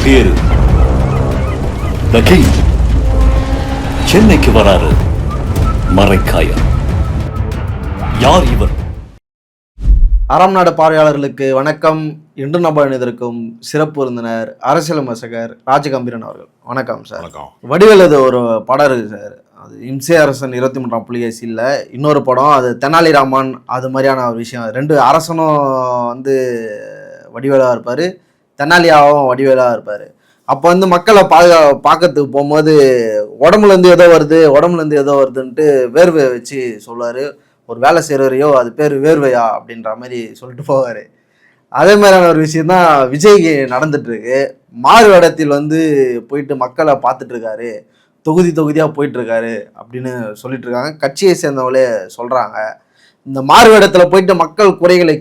பேரு the king. சென்னைக்கு வராரு மரைக்காயர். யார் இவர்? அறம் நாடு பார்வையாளர்களுக்கு வணக்கம். இன்று நம்ம இணைந்திருக்கும் சிறப்பு விருந்தினர் அரசியல் விமர்சகர் ராஜகம்பீரன் அவர்கள். வணக்கம் சார். வணக்கம். வடிவேலு ஒரு படம் இருக்கு சார், அது இம்சை அரசன் 23ஆம் புலிகேசியில் இன்னொரு படம், அது தெனாலிராமன். அது மாதிரியான ஒரு விஷயம். ரெண்டு அரசனும் வந்து வடிவேலாக இருப்பார், தெனாலியாவும் வடிவேலாக இருப்பார். அப்போ வந்து மக்களை பார்க்கறதுக்கு போகும்போது உடம்புலேருந்து ஏதோ வருதுன்ட்டு வேர்வை வச்சு சொல்லுவார். ஒரு வேலை செய்கிறவரையோ அது பேர் வேர்வையா அப்படின்ற மாதிரி சொல்லிட்டு போவார். அதே மாதிரியான ஒரு விஷயந்தான் விஜய்க்கு நடந்துட்டுருக்கு. மாறு வேடத்தில் வந்து போயிட்டு மக்களை பார்த்துட்ருக்காரு, தொகுதியாக போயிட்டுருக்காரு அப்படின்னு சொல்லிட்டு இருக்காங்க. கட்சியை சேர்ந்தவங்களே சொல்கிறாங்க. இந்த மாறு வேடத்தில் போயிட்டு மக்கள் குறைகளை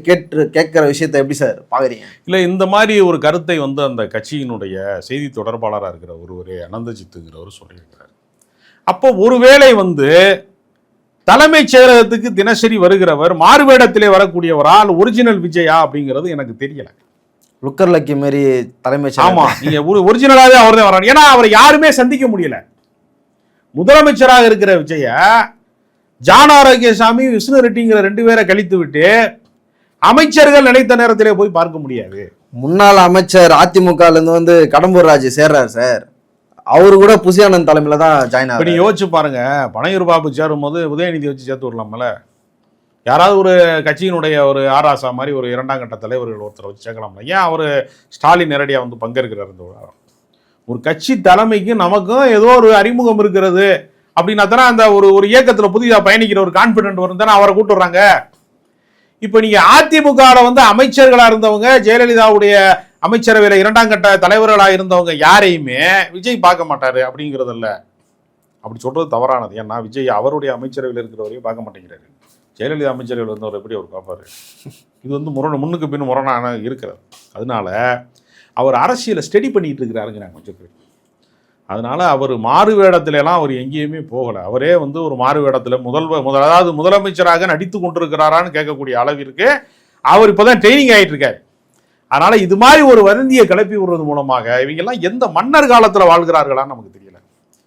கேட்குற விஷயத்தை எப்படி சார் பார்க்குறீங்க? இல்லை, இந்த மாதிரி ஒரு கருத்தை வந்து அந்த கட்சியினுடைய செய்தி தொடர்பாளராக இருக்கிற ஒருவரே அனந்தஜித்துங்கிறவர் சொல்லியிருக்கிறார். அப்போ ஒருவேளை வந்து தலைமைச் செயலகத்துக்கு தினசரி வருகிறவர் மாறுவேடத்திலே வரக்கூடியவரால் ஒரிஜினல் விஜயா அப்படிங்கிறது எனக்கு தெரியல. லுக்கர் லக்கி மாரி தலைமை. ஆமா, நீங்க ஒரிஜினலாவே அவர் தான் வர்றாரு. ஏன்னா அவரை யாருமே சந்திக்க முடியல. முதலமைச்சராக இருக்கிற விஜய ஜான் ஆரோக்கியசாமி, விஷ்ணு ரெட்டிங்கிற 2 பேரை கழித்து விட்டு அமைச்சர்கள் நினைத்த நேரத்திலே போய் பார்க்க முடியாது. முன்னாள் அமைச்சர் அதிமுகலேருந்து வந்து கடம்பூர் ராஜு சேர்றாரு சார். அவரு கூட புசியானந்த் தலைமையில தான் ஜாயின் ஆகும். நீ யோசிச்சு பாருங்க, பனையூர் பாபு சேரும் போது உதயநிதி வச்சு சேர்த்து விடலாமல. யாராவது ஒரு கட்சியினுடைய ஒரு ஆராசா மாதிரி ஒரு 2ஆம் கட்ட தலைவர்கள் ஒருத்தரை வச்சு சேர்க்கலாம்ல. ஏன் அவர் ஸ்டாலின் நேரடியாக வந்து பங்கேற்கிறார்? ஒரு கட்சி தலைமைக்கு நமக்கும் ஏதோ ஒரு அறிமுகம் இருக்கிறது அப்படின்னா தானே அந்த ஒரு இயக்கத்தில் புதிதாக பயணிக்கிற ஒரு கான்ஃபிடென்ட் வரும் தானே அவரை கூட்டு வர்றாங்க. இப்போ நீங்கள் அதிமுகவில் வந்து அமைச்சர்களாக இருந்தவங்க, ஜெயலலிதாவுடைய அமைச்சரவையில் 2ஆம் கட்ட தலைவர்களாக இருந்தவங்க யாரையுமே விஜய் பார்க்க மாட்டாரு அப்படிங்கிறதில்ல. அப்படி சொல்றது தவறானது. ஏன்னா விஜய் அவருடைய அமைச்சரவையில் இருக்கிறவரையும் பார்க்க மாட்டேங்கிறாரு. ஜெயலலிதா அமைச்சரவையில் இருந்தவர் எப்படி அவர் பார்ப்பாரு? இது வந்து முன்னுக்கு பின் முரணான இருக்கிறது. அதனால அவர் அரசியலை ஸ்டடி பண்ணிட்டு இருக்கிறாருங்க நான் கொஞ்சம் பேர். அதனால அவர் மாறு வேடத்திலலாம் அவர் எங்கேயுமே போகலை. அவரே வந்து ஒரு மாறு வேடத்தில் அதாவது முதலமைச்சராக நடித்து கொண்டிருக்கிறாரான்னு கேட்கக்கூடிய அளவிற்கு அவர் இப்போதான் ட்ரைனிங் ஆகிட்டு இருக்காரு. அதனால இது மாதிரி ஒரு வதந்தியை கிளப்பி விடுறது மூலமாக இவங்கெல்லாம் எந்த மன்னர் காலத்தில் வாழ்கிறார்களான்னு நமக்கு தெரியல.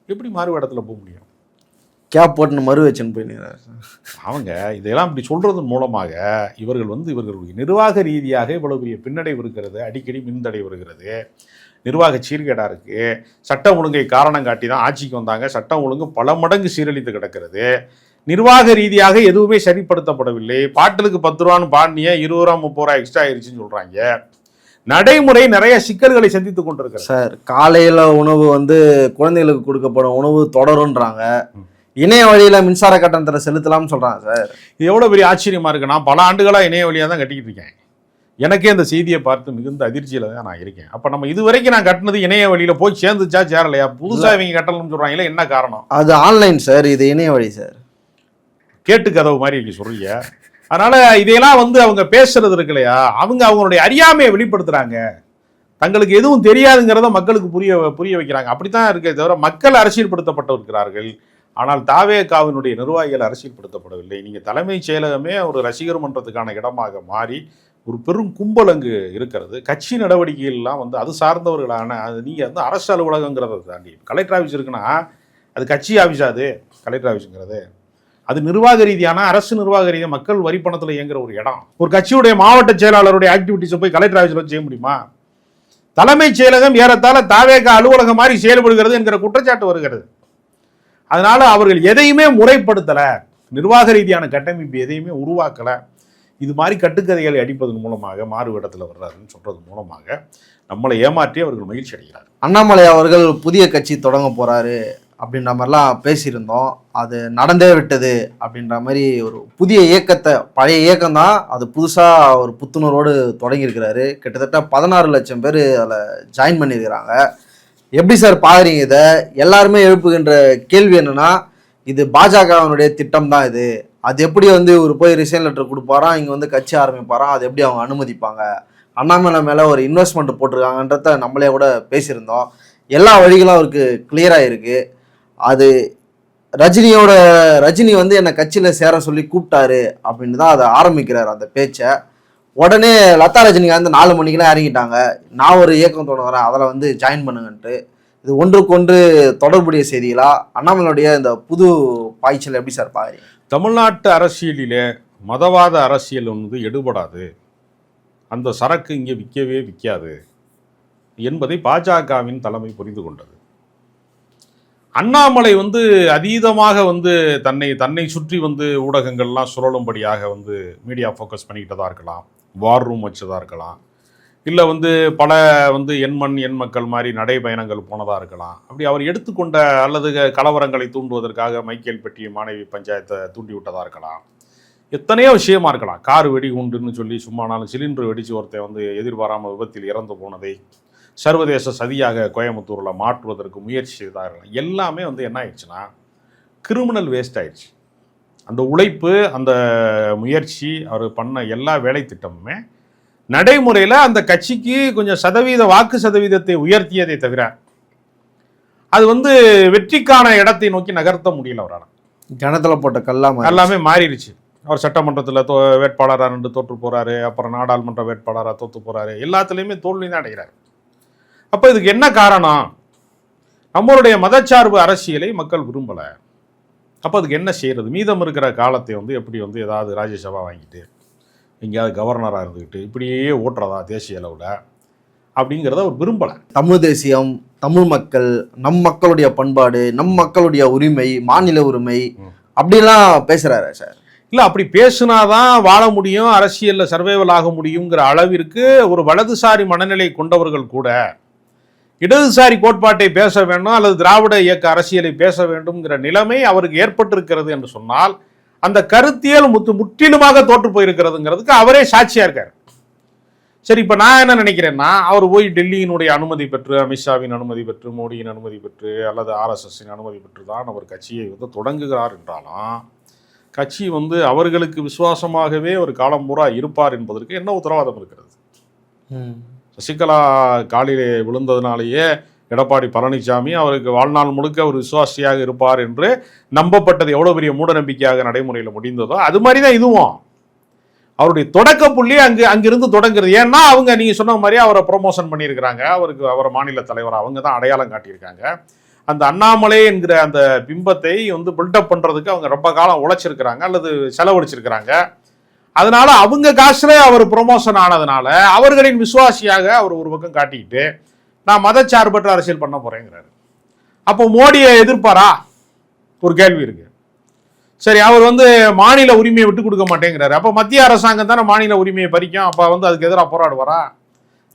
எப்படி மாறு வேடத்தில் போக முடியும்? கேப் போட்டு மறு வச்சுன்னு போயிடுறாரு அவங்க. இதெல்லாம் இப்படி சொல்றது மூலமாக இவர்களுடைய நிர்வாக ரீதியாக இவ்வளவு பெரிய பின்னடைவு இருக்கிறது. அடிக்கடி மின்தடை வருகிறது, நிர்வாக சீர்கேடாக இருக்குது. சட்டம் ஒழுங்கை காரணம் காட்டி தான் ஆட்சிக்கு வந்தாங்க. சட்டம் ஒழுங்கு பல மடங்கு சீரழித்து கிடக்கிறது. நிர்வாக ரீதியாக எதுவுமே சரிப்படுத்தப்படவில்லை. பாட்டிலுக்கு 10 ரூபான்னு பாண்டிய 20 ரூபா 30 ரூபா எக்ஸ்ட்ரா ஆயிடுச்சுன்னு சொல்கிறாங்க. நடைமுறை நிறைய சிக்கல்களை சந்தித்து கொண்டிருக்கிறது சார். காலையில் உணவு வந்து குழந்தைகளுக்கு கொடுக்கப்படும் உணவு தொடருன்றாங்க. இணைய வழியில் மின்சார கட்டணத்தை செலுத்தலாம்னு சொல்கிறாங்க சார். இது எவ்வளோ பெரிய ஆச்சரியமாக இருக்குது. நான் பல ஆண்டுகளாக இணைய வழியாக தான் கட்டிக்கிட்டு இருக்கேன். எனக்கே இந்த செய்தியை பார்த்து மிகுந்த அதிர்ச்சியில் தான் நான் இருக்கேன். அப்போ நம்ம இது வரைக்கும் நான் கட்டினது இணைய வழியில் போய் சேர்ந்துச்சா சேரலையா? புதுசாக இவங்க கட்டணும்னு சொல்கிறாங்களே, என்ன காரணம்? அது ஆன்லைன் சார், இது இணைய வழி சார். கேட்டு கதவு மாதிரி இங்கே சொல்றீங்க. அதனால இதையெல்லாம் வந்து அவங்க பேசுறது இருக்கு இல்லையா, அவங்களுடைய அறியாமையை வெளிப்படுத்துறாங்க. தங்களுக்கு எதுவும் தெரியாதுங்கிறத மக்களுக்கு புரிய வைக்கிறாங்க. அப்படித்தான் இருக்கே தவிர மக்கள் அரசியல்படுத்தப்பட்டு இருக்கிறார்கள். ஆனால் தாவேகாவினுடைய நிர்வாகிகள் அரசியல்படுத்தப்படவில்லை. நீங்கள் தலைமைச் செயலகமே ஒரு ரசிகர் மன்றத்துக்கான இடமாக மாறி ஒரு பெரும் கும்பல் அங்கு இருக்கிறது. கட்சி நடவடிக்கைகள்லாம் வந்து அது சார்ந்தவர்களான அது நீங்கள் வந்து அரசு அலுவலகங்கிறத தாண்டி கலெக்டர் ஆஃபீஸ் இருக்குன்னா அது கட்சி ஆஃபீஸா? அது கலெக்டர் ஆஃபீஸுங்கிறது அது நிர்வாக ரீதியான அரசு நிர்வாக ரீதியாக மக்கள் வரி பணத்தில் இயங்குற ஒரு இடம். ஒரு கட்சியுடைய மாவட்ட செயலாளருடைய ஆக்டிவிட்டிஸை போய் கலெக்டர் ஆஃபீஸில் செய்ய முடியுமா? தலைமைச் செயலகம் ஏறத்தாழ தாவேகா அலுவலகம் மாதிரி செயல்படுகிறது என்கிற குற்றச்சாட்டு வருகிறது. அதனால அவர்கள் எதையுமே முறைப்படுத்தலை, நிர்வாக ரீதியான கட்டமைப்பு எதையுமே உருவாக்கலை. இது மாதிரி கட்டுக்கதைகளை அடிப்பதன் மூலமாக மாறுவேடத்தில் வர்றாருன்னு சொல்றது மூலமாக நம்மளை ஏமாற்றி அவர்கள் மகிழ்ச்சி அடைகிறார். அண்ணாமலை அவர்கள் புதிய கட்சி தொடங்க போறாரு அப்படின்ற மாதிரிலாம் பேசியிருந்தோம். அது நடந்தே விட்டது அப்படின்ற மாதிரி ஒரு புதிய இயக்கத்தை, பழைய இயக்கம் தான் அது புதுசாக ஒரு புத்துணர்வோடு தொடங்கியிருக்கிறாரு. கிட்டத்தட்ட 16 லட்சம் பேர் அதில் ஜாயின் பண்ணியிருக்கிறாங்க. எப்படி சார் பார்க்குறீங்க இதை? எல்லாருமே எழுப்புகின்ற கேள்வி என்னன்னா, இது பாஜகவினுடைய திட்டம் தான் இது. அது எப்படி வந்து ஒரு போய் ரிசைன் லெட்டர் கொடுப்பாராம், இங்கே வந்து கட்சி ஆரம்பிப்பாராம், அது எப்படி அவங்க அனுமதிப்பாங்க? அண்ணாமலை மேலே ஒரு இன்வெஸ்ட்மெண்ட் போட்டிருக்காங்கன்றத நம்மளே கூட பேசியிருந்தோம். எல்லா வழிகளும் அவருக்கு கிளியராக இருக்குது. அது ரஜினி வந்து என்னை கட்சியில் சேர சொல்லி கூப்பிட்டாரு அப்படின்னு தான் அதை ஆரம்பிக்கிறார் அந்த பேச்சை. உடனே லதா ரஜினிகாந்த் 4 மணிக்கெல்லாம் இறங்கிட்டாங்க. நான் ஒரு இயக்கம் தொடங்குறேன், அதில் வந்து ஜாயின் பண்ணுங்கன்ட்டு. இது ஒன்றுக்கொன்று தொடர்புடைய செய்திகளா? அண்ணாமலையுடைய இந்த புது பாய்ச்சல் எப்படி சார் பாக்குறீங்க? தமிழ்நாட்டு அரசியலிலே மதவாத அரசியல் வந்து எடுபடாது, அந்த சரக்கு இங்கே விற்கவே விற்காது என்பதை பாஜகவின் தலைமை புரிந்து கொண்டது. அண்ணாமலை வந்து அதீதமாக வந்து தன்னை சுற்றி வந்து ஊடகங்கள்லாம் சுழலும்படியாக வந்து மீடியா ஃபோக்கஸ் பண்ணிக்கிட்டதாக இருக்கலாம், வார் ரூம் வச்சதாக இருக்கலாம், இல்லை வந்து பல வந்து எண்மண் எண் மக்கள் மாதிரி நடைபயணங்கள் போனதாக இருக்கலாம். அப்படி அவர் எடுத்துக்கொண்ட அல்லது கலவரங்களை தூண்டுவதற்காக மைக்கேல் பெட்டி மாணவி பஞ்சாயத்தை தூண்டி விட்டதாக இருக்கலாம், எத்தனையோ விஷயமா இருக்கலாம். கார் வெடி உண்டுன்னு சொல்லி சும்மானாலும் சிலிண்டர் வெடிச்சு ஒருத்தன் வந்து எதிர்பாராமல் விபத்தில் இறந்து போனதை சர்வதேச சதியாக கோயம்புத்தூரில் மாற்றுவதற்கு முயற்சி செய்தார்கள். எல்லாமே வந்து என்ன ஆயிடுச்சுன்னா கிரிமினல் வேஸ்ட் ஆயிடுச்சு. அந்த உழைப்பு, அந்த முயற்சி, அவர் பண்ண எல்லா வேலை திட்டமுமே நடைமுறையில் அந்த கட்சிக்கு கொஞ்சம் வாக்கு சதவீதத்தை உயர்த்தியதை தவிர அது வந்து வெற்றிக்கான இடத்தை நோக்கி நகர்த்த முடியல அவரால். கிணத்துல போட்ட கல்லாம எல்லாமே மாறிடுச்சு. அவர் சட்டமன்றத்தில் வேட்பாளராக நின்று தோற்று போகிறாரு, அப்புறம் நாடாளுமன்ற வேட்பாளராக தோற்று போகிறாரு, எல்லாத்துலேயுமே தோல்வி தான் அடைகிறார். அப்போ இதுக்கு என்ன காரணம்? நம்மளுடைய மதச்சார்பு அரசியலை மக்கள் விரும்பலை. அப்போ அதுக்கு என்ன செய்கிறது? மீதம் இருக்கிற காலத்தை வந்து எப்படி வந்து ஏதாவது ராஜ்யசபா வாங்கிட்டு எங்கேயாவது கவர்னராக இருந்துக்கிட்டு இப்படியே ஓட்டுறதா தேசிய அளவில் அப்படிங்கிறத அவர் விரும்பலை. தமிழ் தேசியம், தமிழ் மக்கள், நம் மக்களுடைய பண்பாடு, நம் மக்களுடைய உரிமை, மாநில உரிமை அப்படிலாம் பேசுகிறாரு சார். இல்லை, அப்படி பேசுனாதான் வாழ முடியும், அரசியலில் சர்வைவல் ஆக முடியுங்கிற அளவிற்கு ஒரு வலதுசாரி மனநிலை கொண்டவர்கள் கூட இடதுசாரி கோட்பாட்டை பேச வேண்டும் அல்லது திராவிட இயக்க அரசியலை பேச வேண்டும்ங்கிற நிலைமை அவருக்கு ஏற்பட்டிருக்கிறது என்று சொன்னால் அந்த கருத்தியல் முற்றிலுமாக தோற்று போயிருக்கிறதுங்கிறதுக்கு அவரே சாட்சியா இருக்கார். சரி, இப்போ நான் என்ன நினைக்கிறேன்னா, அவர் போய் டெல்லியினுடைய அனுமதி பெற்று, அமித்ஷாவின் அனுமதி பெற்று, மோடியின் அனுமதி பெற்று அல்லது RSSின் அனுமதி பெற்று தான் அவர் கட்சியை வந்து தொடங்குகிறார் என்றாலும் கட்சி வந்து அவர்களுக்கு விசுவாசமாகவே ஒரு காலம் பூரா இருப்பார் என்பதற்கு என்ன உத்தரவாதம் இருக்கிறது? சசிகலா காலிலே விழுந்ததுனாலேயே எடப்பாடி பழனிசாமி அவருக்கு வாழ்நாள் முழுக்க ஒரு விசுவாசியாக இருப்பார் என்று நம்பப்பட்டது எவ்வளோ பெரிய மூட நம்பிக்கையாக நடைமுறையில் முடிந்ததோ அது மாதிரி தான் இதுவும். அவருடைய தொடக்க புள்ளி அங்கிருந்து தொடங்குறது. ஏன்னா அவங்க நீங்கள் சொன்ன மாதிரி அவரை ப்ரொமோஷன் பண்ணியிருக்கிறாங்க, அவரை மாநில தலைவர் அவங்க தான் அடையாளம் காட்டியிருக்காங்க. அந்த அண்ணாமலை என்கிற அந்த பிம்பத்தை வந்து பில்டப் பண்ணுறதுக்கு அவங்க ரொம்ப காலம் உழைச்சிருக்கிறாங்க அல்லது செலவழிச்சிருக்கிறாங்க. அதனால அவங்க காசுல அவர் ப்ரொமோஷன் ஆனதுனால அவர்களின் விசுவாசியாக அவர் ஒரு பக்கம் காட்டிக்கிட்டு நான் மதச்சார்பற்ற அரசியல் பண்ண போறேங்கிறாரு. அப்போ மோடியை எதிர்ப்பாரா? ஒரு கேள்வி இருக்கு. சரி, அவர் வந்து மாநில உரிமையை விட்டு கொடுக்க மாட்டேங்கிறாரு. அப்போ மத்திய அரசாங்கம் தானே மாநில உரிமையை பறிக்கும், அப்போ வந்து அதுக்கு எதிராக போராடுவாரா?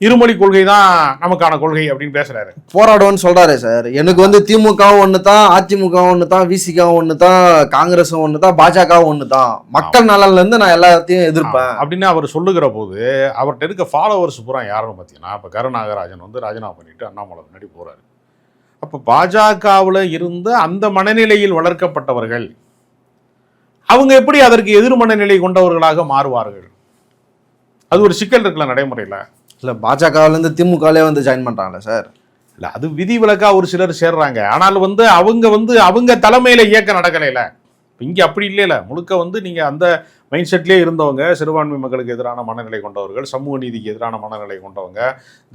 இருமொழி கொள்கை தான் நமக்கான கொள்கை அப்படின்னு பேசுறாரு. போராடுவோன்னு சொல்றாரு சார். எனக்கு வந்து திமுகவும் ஒன்று தான், அதிமுகவும் ஒன்று தான், விசிகாவும் ஒன்று தான், காங்கிரஸும் ஒன்று தான், பாஜகவும் ஒன்று தான், மக்கள் நலன்ல இருந்து நான் எல்லாத்தையும் எதிர்ப்பேன் அப்படின்னு அவர் சொல்லுகிற போது அவர்கிட்ட இருக்க ஃபாலோவர்ஸ் பூரா யாருன்னு பார்த்தீங்கன்னா இப்போ கருநாகராஜன் வந்து ராஜினாமா பண்ணிட்டு அண்ணாமலை முன்னாடி போறாரு. அப்போ பாஜகவில் இருந்த அந்த மனநிலையில் வளர்க்கப்பட்டவர்கள் அவங்க எப்படி அதற்கு எதிர் மனநிலை கொண்டவர்களாக மாறுவார்கள்? அது ஒரு சிக்கல் இருக்குல்ல நடைமுறையில். இல்லை, பாஜகவிலேருந்து திமுகலே வந்து ஜாயின் பண்ணுறாங்களே சார். இல்லை, அது விதிவிலக்கா ஒரு சிலர் சேர்றாங்க. ஆனால் வந்து அவங்க தலைமையில் இயக்கம் நடக்கலைல. இங்கே அப்படி இல்லைல்ல. முழுக்க வந்து நீங்கள் அந்த மைண்ட் செட்லேயே இருந்தவங்க, சிறுபான்மை மக்களுக்கு எதிரான மனநிலை கொண்டவர்கள், சமூக நீதிக்கு எதிரான மனநிலை கொண்டவங்க,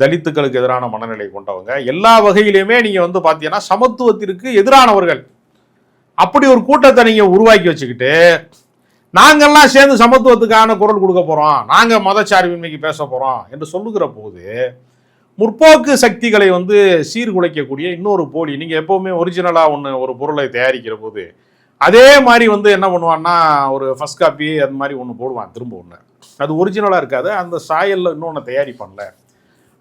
தலித்துக்களுக்கு எதிரான மனநிலை கொண்டவங்க, எல்லா வகையிலுமே நீங்கள் வந்து பார்த்தீங்கன்னா சமத்துவத்திற்கு எதிரானவர்கள். அப்படி ஒரு கூட்டத்தை நீங்கள் உருவாக்கி வச்சுக்கிட்டு நாங்கள்லாம் சேர்ந்து சமத்துவத்துக்கான குரல் கொடுக்க போகிறோம், நாங்கள் மதச்சார்பின்மைக்கு பேச போகிறோம் என்று சொல்லுகிற போது முற்போக்கு சக்திகளை வந்து சீர்குலைக்கக்கூடிய இன்னொரு போலி. நீங்கள் எப்போவுமே ஒரிஜினலாக ஒரு பொருளை தயாரிக்கிற போது அதே மாதிரி வந்து என்ன பண்ணுவான்னா ஒரு ஃபர்ஸ்ட் காப்பி அது மாதிரி ஒன்று போடுவான், திரும்ப ஒன்று. அது ஒரிஜினலாக இருக்காது, அந்த சாயலில் இன்னொன்று தயாரிப்பான்ல.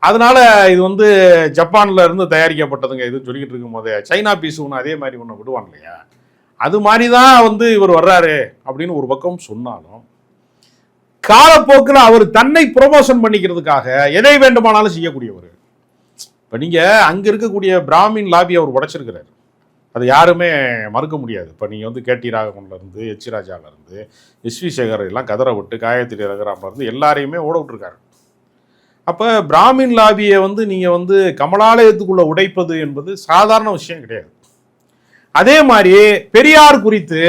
அதனால இது வந்து ஜப்பானில் இருந்து தயாரிக்கப்பட்டதுங்க இதுன்னு சொல்லிக்கிட்டு இருக்கும் போதே சைனா பீஸ் ஒன்று அதே மாதிரி ஒன்று விடுவான் இல்லையா? அது மாதிரி தான் வந்து இவர் வர்றாரு அப்படின்னு ஒரு பக்கம் சொன்னாலும் காலப்போக்கில் அவர் தன்னை ப்ரொமோஷன் பண்ணிக்கிறதுக்காக எதை வேண்டுமானாலும் செய்யக்கூடியவர். இப்போ நீங்கள் அங்கே இருக்கக்கூடிய பிராமின் லாபி அவர் உடைச்சிருக்கிறார், அது யாருமே மறுக்க முடியாது. இப்போ நீங்கள் வந்து கேடி ராகவன்லேருந்து எச் ராஜாவிலேருந்து எஸ்வி சேகர் எல்லாம் கதற விட்டு காயத்ரி ரகுராம்லேருந்து எல்லாரையுமே ஓட விட்டுருக்காரு. அப்போ பிராமின் லாபியை வந்து நீங்கள் வந்து கமலாலயத்துக்குள்ளே உடைப்பது என்பது சாதாரண விஷயம் கிடையாது. அதே மாதிரி பெரியார் குறித்து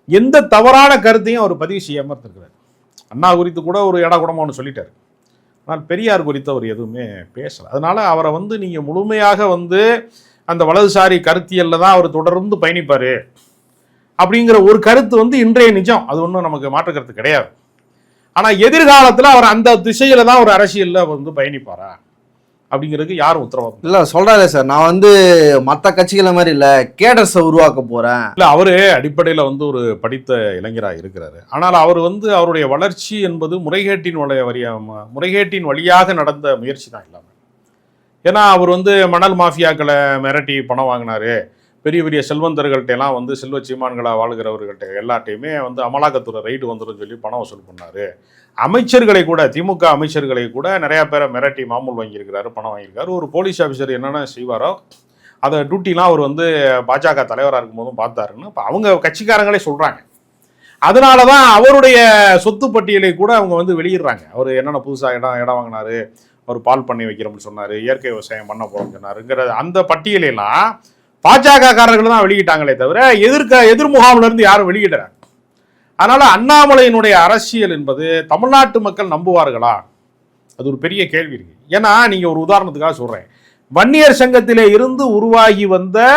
எந்த தவறான கருத்தையும் அவர் பதிவு செய்யாமல் இருந்திருக்கிறார். அண்ணா குறித்து கூட ஒரு ஏடா கூடமா ஒன்று சொல்லிட்டார். ஆனால் பெரியார் குறித்து அவர் எதுவுமே பேசலை. அதனால அவரை வந்து நீங்கள் முழுமையாக வந்து அந்த வலதுசாரி கருத்தியலில் தான் அவர் தொடர்ந்து பயணிப்பார் அப்படிங்கிற ஒரு கருத்து வந்து இன்றைய நிஜம். அது ஒன்றும் நமக்கு மாற்று கருத்து கிடையாது. ஆனால் எதிர்காலத்தில் அவர் அந்த திசையில தான் ஒரு அரசியலில் வந்து பயணிப்பாரா அப்படிங்கிறதுக்கு யாரும் உத்தரவாதம் இல்லை. சொல்கிறாரு சார், நான் வந்து மற்ற கட்சிகளை மாதிரி இல்லை, கேடர்ஸை உருவாக்க போகிறேன். இல்லை, அவர் அடிப்படையில் வந்து ஒரு படித்த இளைஞராக இருக்கிறாரு. ஆனால் அவர் வந்து அவருடைய வளர்ச்சி என்பது முறைகேட்டின் வழியாக நடந்த முயற்சி தான் இல்லாமல். ஏன்னா அவர் வந்து மணல் மாஃபியாக்களை மிரட்டி பணம் வாங்கினார். பெரிய பெரிய செல்வந்தர்கள்ட்ட எல்லாம் வந்து செல்வ சீமான்களாக வாழ்கிறவர்கள்ட்ட எல்லாட்டையுமே வந்து அமலாக்கத்துறை ரைடு வந்துடும் சொல்லி பணம் வசூல் பண்ணார். அமைச்சர்களை கூட, திமுக அமைச்சர்களை கூட நிறையா பேரை மிரட்டி மாமூல் வாங்கியிருக்கிறாரு, பணம் வாங்கியிருக்காரு. ஒரு போலீஸ் ஆஃபீஸர் என்னென்ன செய்வாரோ அதை டியூட்டிலாம் அவர் வந்து பாஜக தலைவராக இருக்கும்போதும் பார்த்தாருன்னு இப்போ அவங்க கட்சிக்காரங்களே சொல்கிறாங்க. அதனால தான் அவருடைய சொத்து பட்டியலை கூட அவங்க வந்து வெளியிடுறாங்க. அவர் என்னென்ன புதுசாக இடம் வாங்கினார், அவர் பால் பண்ணி வைக்கிறோம்னு சொன்னார், இயற்கை விவசாயம் பண்ண போகிறோம்னு சொன்னாருங்கிற அந்த பட்டியலெல்லாம் பாஜக காரர்கள் தான் வெளியிட்டாங்களே தவிர எதிர் முகாமில் இருந்து யாரும் வெளியிடுறாங்க. அதனால அண்ணாமலையினுடைய அரசியல் என்பது தமிழ்நாட்டு மக்கள் நம்புவார்களா? அது ஒரு பெரிய கேள்வி இருக்கு. ஏன்னா நீங்க ஒரு உதாரணத்துக்காக சொல்றேன், வன்னியர் சங்கத்திலே இருந்து உருவாகி வந்த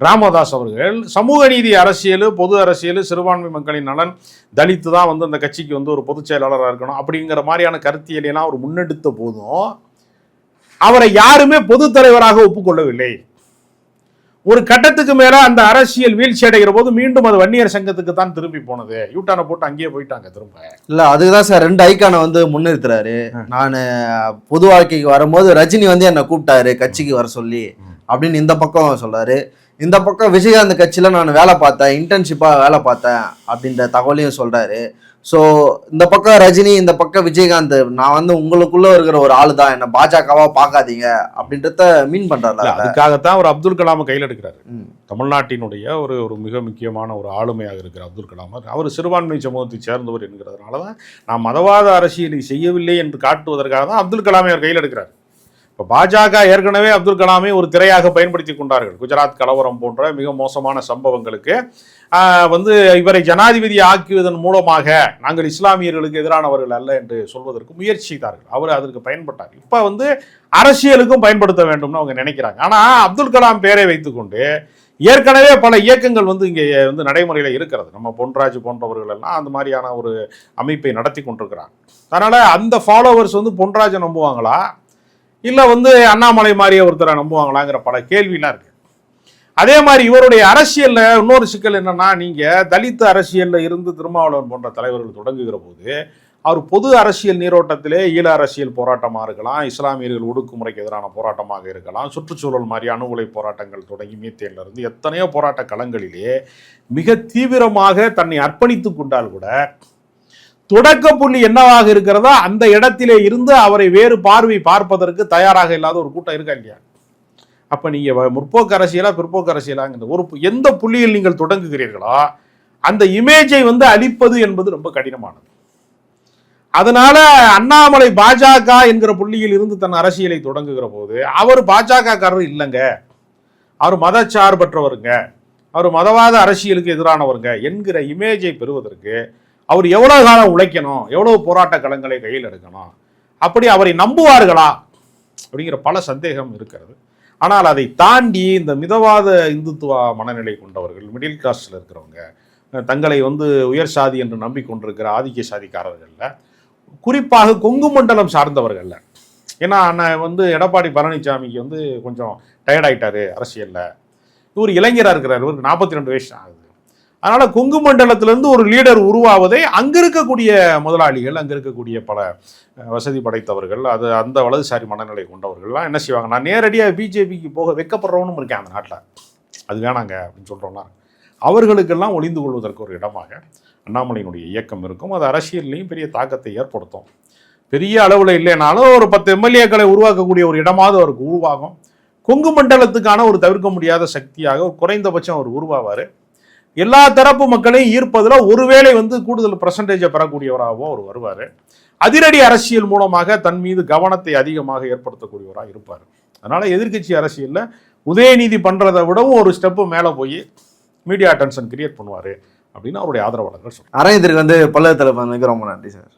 ராமதாஸ் அவர்கள் சமூக நீதி அரசியல், பொது அரசியல், சிறுபான்மை மக்களின் நலன், தலித்து தான் வந்து அந்த கட்சிக்கு வந்து ஒரு பொதுச் செயலாளராக இருக்கணும் அப்படிங்கிற மாதிரியான கருத்தியலாம் அவர் முன்னெடுத்த போதும் அவரை யாருமே பொது தலைவராக ஒப்புக்கொள்ளவில்லை. ஒரு கட்டத்துக்கு மேல அந்த அரசியல் வீழ்ச்சி அடைகிற போது மீண்டும் அது வன்னியர் சங்கத்துக்கு தான் திரும்பி போனது. யூட்டானை போட்டு அங்கேயே போயிட்டாங்க திரும்ப. இல்ல, அதுதான் சார் 2 ஐக்கானை வந்து முன்னிறுத்துறாரு. நான் பொது வாழ்க்கைக்கு வரும்போது ரஜினி வந்து என்னை கூப்பிட்டாரு கட்சிக்கு வர சொல்லி அப்படின்னு இந்த பக்கம் சொல்றாரு. இந்த பக்கம் விஜயகாந்த் கட்சியில நான் வேலை பார்த்தேன், இன்டர்ன்ஷிப்பா வேலை பார்த்தேன் அப்படின்ற தகவலையும் சொல்றாரு. ஸோ இந்த பக்கம் ரஜினி, இந்த பக்கம் விஜயகாந்த், நான் வந்து உங்களுக்குள்ள இருக்கிற ஒரு ஆளு தான், என்ன பாஜகவா பார்க்காதீங்க அப்படின்றத மீன் பண்றாரு. அதுக்காகத்தான் அவர் அப்துல் கலாமை கையில் எடுக்கிறாரு. தமிழ்நாட்டினுடைய ஒரு மிக முக்கியமான ஒரு ஆளுமையாக இருக்கிற அப்துல் கலாம் அவர் சிறுபான்மை சமூகத்தை சேர்ந்தவர் என்கிறதுனால தான் நான் மதவாத அரசியலை செய்யவில்லை என்று காட்டுவதற்காக தான் அப்துல் கலாமை அவர் கையில் எடுக்கிறார். இப்போ பாஜக ஏற்கனவே அப்துல் கலாமை ஒரு திரையாக பயன்படுத்தி கொண்டார்கள். குஜராத் கலவரம் போன்ற மிக மோசமான சம்பவங்களுக்கு வந்து இவரை ஜனாதிபதி ஆக்குவதன் மூலமாக நாங்கள் இஸ்லாமியர்களுக்கு எதிரானவர்கள் அல்ல என்று சொல்வதற்கு முயற்சி செய்தார்கள். அவர் அதற்கு பயன்பட்டார். இப்போ வந்து அரசியலுக்கும் பயன்படுத்த வேண்டும்னு அவங்க நினைக்கிறாங்க. ஆனால் அப்துல் கலாம் பேரை வைத்துக்கொண்டு ஏற்கனவே பல இயக்கங்கள் வந்து இங்கே வந்து நடைமுறையில் இருக்கிறது. நம்ம பொன்ராஜ் போன்றவர்கள் எல்லாம் அந்த மாதிரியான ஒரு அமைப்பை நடத்தி கொண்டிருக்கிறாங்க. அதனால் அந்த ஃபாலோவர்ஸ் வந்து பொன்ராஜை நம்புவாங்களா, இல்லை வந்து அண்ணாமலை மாதிரியே ஒருத்தரை நம்புவாங்களாங்கிற பல கேள்விலாம் இருக்கு. அதே மாதிரி இவருடைய அரசியல்ல இன்னொரு சிக்கல் என்னன்னா, நீங்க தலித் அரசியல்ல இருந்து திருமாவளவன் போன்ற தலைவர்கள் தொடங்குகிற போது அவர் பொது அரசியல் நீரோட்டத்திலே ஈழ அரசியல் போராட்டமாக இருக்கலாம், இஸ்லாமியர்கள் ஒடுக்குமுறைக்கு எதிரான போராட்டமாக இருக்கலாம், சுற்றுச்சூழல் மாதிரி அணுகுலை போராட்டங்கள் தொடங்கி மீத்தேன்ல இருந்து எத்தனையோ போராட்ட களங்களிலே மிக தீவிரமாக தன்னை அர்ப்பணித்துக் கொண்டால் கூட தொடக்க புள்ளி என்னவாக இருக்கிறதோ அந்த இடத்திலே இருந்து அவரை வேறு பார்வை பார்ப்பதற்கு தயாராக இல்லாத ஒரு கூட்டம் இருக்கா இல்லையா? அப்ப நீங்க முற்போக்கு அரசியலா பிற்போக்கு அரசியலாங்கிறது ஒரு எந்த புள்ளியில் நீங்கள் தொடங்குகிறீர்களோ அந்த இமேஜை வந்து அளிப்பது என்பது ரொம்ப கடினமானது. அதனால அண்ணாமலை பாஜக என்கிற புள்ளியில் இருந்து தன் அரசியலை தொடங்குகிற போது அவர் பாஜக காரர் இல்லைங்க, அவர் மதச்சார்பற்றவருங்க, அவர் மதவாத அரசியலுக்கு எதிரானவருங்க என்கிற இமேஜை பெறுவதற்கு அவர் எவ்வளவு காலம் உழைக்கணும், எவ்வளவு போராட்ட களங்களை கையில் எடுக்கணும், அப்படி அவரை நம்புவார்களா அப்படிங்கிற பல சந்தேகம் இருக்கிறது. ஆனால் அதை தாண்டி இந்த மிதவாத இந்துத்துவ மனநிலை கொண்டவர்கள், மிடில் கிளாஸ்ல இருக்கிறவங்க, தங்களை வந்து உயர் சாதி என்று நம்பிக்கொண்டிருக்கிற ஆதிக்க சாதிக்காரர்கள்ல, குறிப்பாக கொங்கு மண்டலம் சார்ந்தவர்கள்ல, ஏன்னா வந்து எடப்பாடி பழனிசாமிக்கு வந்து கொஞ்சம் டயர்டாயிட்டாரு அரசியல்ல, இவர் இளைஞராக இருக்கிறார், இவருக்கு 42 வயசு ஆகுது. அதனால கொங்கு மண்டலத்திலிருந்து ஒரு லீடர் உருவாவதை அங்க இருக்கக்கூடிய முதலாளிகள், அங்க இருக்கக்கூடிய பல வசதி படைத்தவர்கள், அது அந்த வலதுசாரி மனநிலை கொண்டவர்கள்லாம் என்ன செய்வாங்க, நான் நேரடியாக பிஜேபிக்கு போக வெக்கப்படுறவனும் இருக்கேன் அந்த நாட்டில், அது வேணாங்க அப்படின்னு சொல்றோம்னா அவர்களுக்கெல்லாம் ஒளிந்து கொள்வதற்கு ஒரு இடமாக அண்ணாமலையினுடைய இயக்கம் இருக்கும். அது அரசியல்லையும் பெரிய தாக்கத்தை ஏற்படுத்தும். பெரிய அளவில் இல்லைனாலும் ஒரு 10 எம்எல்ஏக்களை உருவாக்கக்கூடிய ஒரு இடமாவது அவருக்கு உருவாகும். கொங்கு மண்டலத்துக்கான ஒரு தவிர்க்க முடியாத சக்தியாக ஒரு குறைந்தபட்சம் அவர் உருவாவார். எல்லா தரப்பு மக்களையும் ஈர்ப்பதில் ஒருவேளை வந்து கூடுதல் பெர்சன்டேஜை பெறக்கூடியவராகவும் அவர் வருவார். அதிரடி அரசியல் மூலமாக தன் மீது கவனத்தை அதிகமாக ஏற்படுத்தக்கூடியவராக இருப்பார். அதனால எதிர்கட்சி அரசியலில் உதயநிதி பண்றதை விடவும் ஒரு ஸ்டெப்பு மேலே போய் மீடியா அட்டென்ஷன் கிரியேட் பண்ணுவார் அப்படின்னு அவருடைய ஆதரவாளர்கள் சொல்றாங்க. அரங்கத்திற்கு வந்து பல்லவ தளபதிக்கு ரொம்ப நன்றி சார்.